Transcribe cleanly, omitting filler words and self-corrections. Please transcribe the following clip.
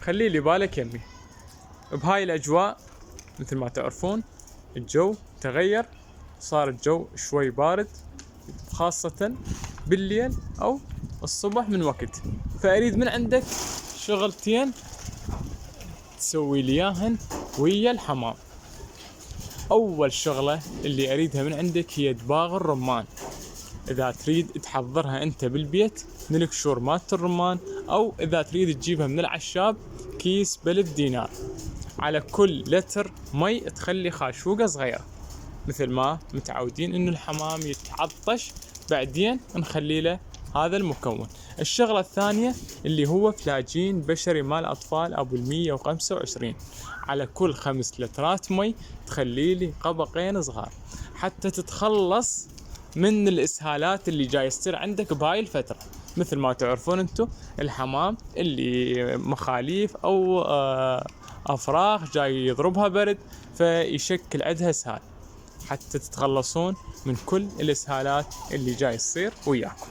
خلي لي بالك يمي. بهاي الأجواء مثل ما تعرفون الجو تغير، صار الجو شوي بارد خاصة بالليل أو الصبح من وقت، فأريد من عندك شغلتين تسوي لي إياهن ويا الحمام. أول شغلة اللي أريدها من عندك هي دباغ الرمان. إذا تريد تحضرها أنت بالبيت من القشور مالت الرمان، أو إذا تريد تجيبها من العشاب كيس ب1000 دينار. على كل لتر مي تخلي خاشوقة صغيرة، مثل ما متعودين إنه الحمام يتعطش بعدين نخلي له هذا المكون. الشغلة الثانية اللي هو فلاجين بشري مال أطفال أبو 125. على كل 5 لترات مي تخلي لي قبقين صغار، حتى تتخلص من الإسهالات اللي جاي يصير عندك بهاي الفترة. مثل ما تعرفون انتو الحمام اللي مخاليف أو أفراخ جاي يضربها برد فيشكل عندها إسهال، حتى تتخلصون من كل الإسهالات اللي جاي تصير وياكم.